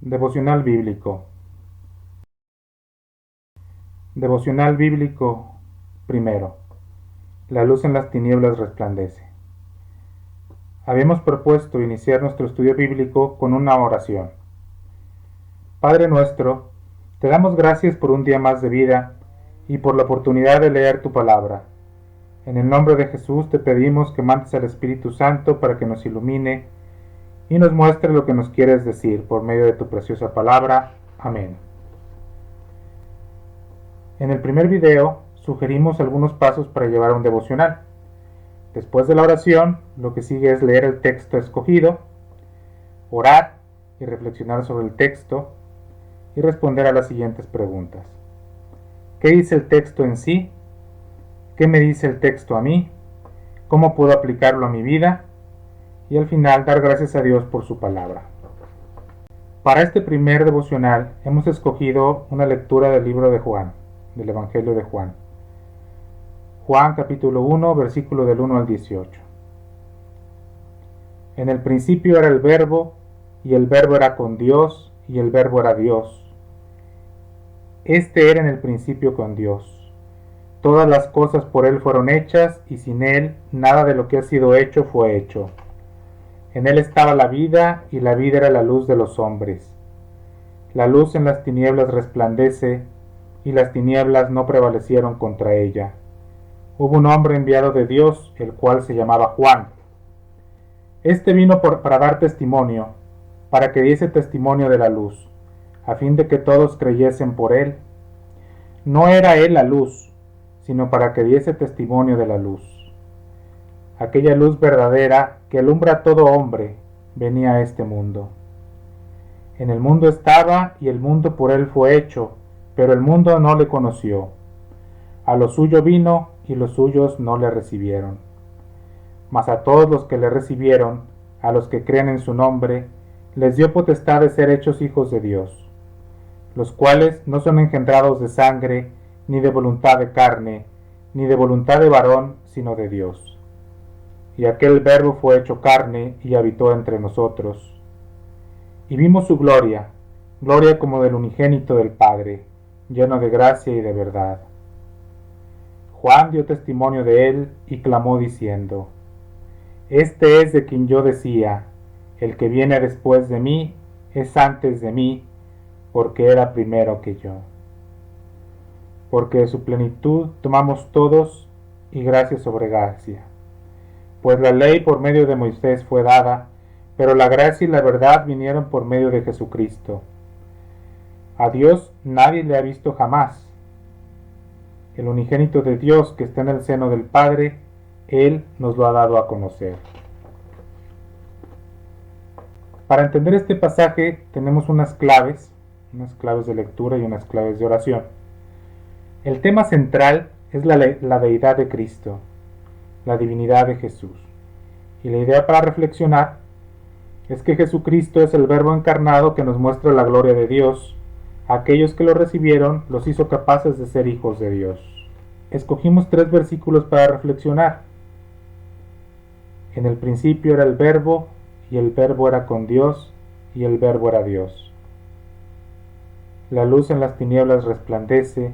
Devocional bíblico. Devocional bíblico primero. La luz en las tinieblas resplandece. Habíamos propuesto iniciar nuestro estudio bíblico con una oración. Padre nuestro, te damos gracias por un día más de vida y por la oportunidad de leer tu palabra. En el nombre de Jesús te pedimos que mandes al Espíritu Santo para que nos ilumine y nos muestre lo que nos quieres decir por medio de tu preciosa palabra. Amén. En el primer video sugerimos algunos pasos para llevar un devocional. Después de la oración, lo que sigue es leer el texto escogido, orar y reflexionar sobre el texto y responder a las siguientes preguntas. ¿Qué dice el texto en sí? ¿Qué me dice el texto a mí? ¿Cómo puedo aplicarlo a mi vida? Y al final dar gracias a Dios por su palabra. Para este primer devocional hemos escogido una lectura del libro de Juan, del Evangelio de Juan. Juan capítulo 1, versículo del 1 al 18. En el principio era el Verbo, y el Verbo era con Dios, y el Verbo era Dios. Este era en el principio con Dios. Todas las cosas por Él fueron hechas, y sin Él nada de lo que ha sido hecho fue hecho. En Él estaba la vida, y la vida era la luz de los hombres. La luz en las tinieblas resplandece, y las tinieblas no prevalecieron contra ella. Hubo un hombre enviado de Dios, el cual se llamaba Juan. Este vino para dar testimonio, para que diese testimonio de la luz, a fin de que todos creyesen por él. No era él la luz, sino para que diese testimonio de la luz. Aquella luz verdadera que alumbra a todo hombre venía a este mundo. En el mundo estaba y el mundo por él fue hecho, pero el mundo no le conoció. A lo suyo vino y los suyos no le recibieron. Mas a todos los que le recibieron, a los que creen en su nombre, les dio potestad de ser hechos hijos de Dios, los cuales no son engendrados de sangre, ni de voluntad de carne, ni de voluntad de varón, sino de Dios. Y aquel Verbo fue hecho carne y habitó entre nosotros. Y vimos su gloria, gloria como del unigénito del Padre, lleno de gracia y de verdad. Juan dio testimonio de él y clamó diciendo: Este es de quien yo decía, el que viene después de mí es antes de mí, porque era primero que yo. Porque de su plenitud tomamos todos y gracia sobre gracia. Pues la ley por medio de Moisés fue dada, pero la gracia y la verdad vinieron por medio de Jesucristo. A Dios nadie le ha visto jamás. El unigénito de Dios que está en el seno del Padre, Él nos lo ha dado a conocer. Para entender este pasaje tenemos unas claves de lectura y unas claves de oración. El tema central es la deidad de Cristo, la divinidad de Jesús. Y la idea para reflexionar es que Jesucristo es el Verbo encarnado que nos muestra la gloria de Dios. A aquellos que lo recibieron los hizo capaces de ser hijos de Dios. Escogimos 3 versículos para reflexionar. En el principio era el Verbo, y el Verbo era con Dios, y el Verbo era Dios. La luz en las tinieblas resplandece,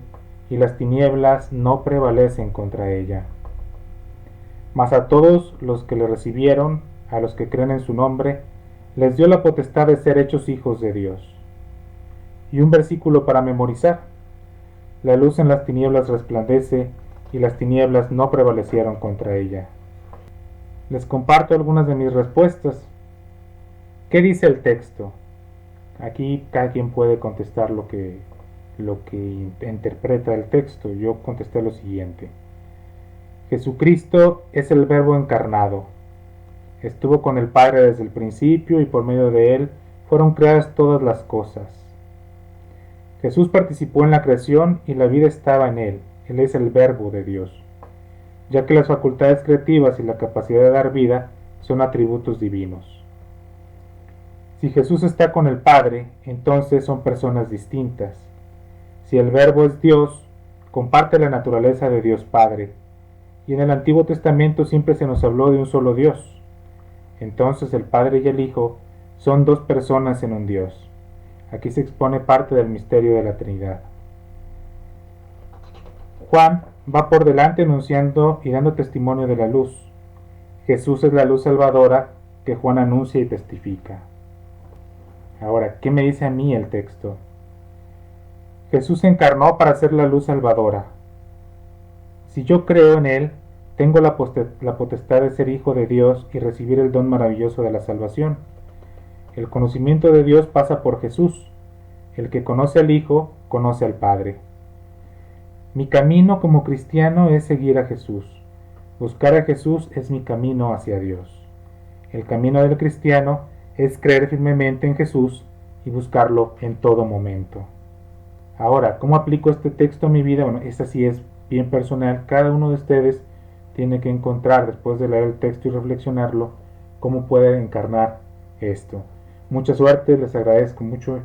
y las tinieblas no prevalecen contra ella. Mas a todos los que le recibieron, a los que creen en su nombre, les dio la potestad de ser hechos hijos de Dios. Y un versículo para memorizar. La luz en las tinieblas resplandece, y las tinieblas no prevalecieron contra ella. Les comparto algunas de mis respuestas. ¿Qué dice el texto? Aquí cada quien puede contestar lo que interpreta el texto. Yo contesté lo siguiente. Jesucristo es el Verbo encarnado. Estuvo con el Padre desde el principio y por medio de él fueron creadas todas las cosas. Jesús participó en la creación y la vida estaba en él. Él es el Verbo de Dios, ya que las facultades creativas y la capacidad de dar vida son atributos divinos. Si Jesús está con el Padre, entonces son personas distintas. Si el Verbo es Dios, comparte la naturaleza de Dios Padre, y en el Antiguo Testamento siempre se nos habló de un solo Dios. Entonces el Padre y el Hijo son 2 personas en un Dios. Aquí se expone parte del misterio de la Trinidad. Juan va por delante anunciando y dando testimonio de la luz. Jesús es la luz salvadora que Juan anuncia y testifica. Ahora, ¿qué me dice a mí el texto? Jesús se encarnó para ser la luz salvadora. Si yo creo en Él, tengo la potestad de ser hijo de Dios y recibir el don maravilloso de la salvación. El conocimiento de Dios pasa por Jesús. El que conoce al Hijo, conoce al Padre. Mi camino como cristiano es seguir a Jesús. Buscar a Jesús es mi camino hacia Dios. El camino del cristiano es creer firmemente en Jesús y buscarlo en todo momento. Ahora, ¿cómo aplico este texto a mi vida? Bueno, esta sí es bien personal. Cada uno de ustedes tiene que encontrar, después de leer el texto y reflexionarlo, cómo puede encarnar esto. Mucha suerte, les agradezco mucho.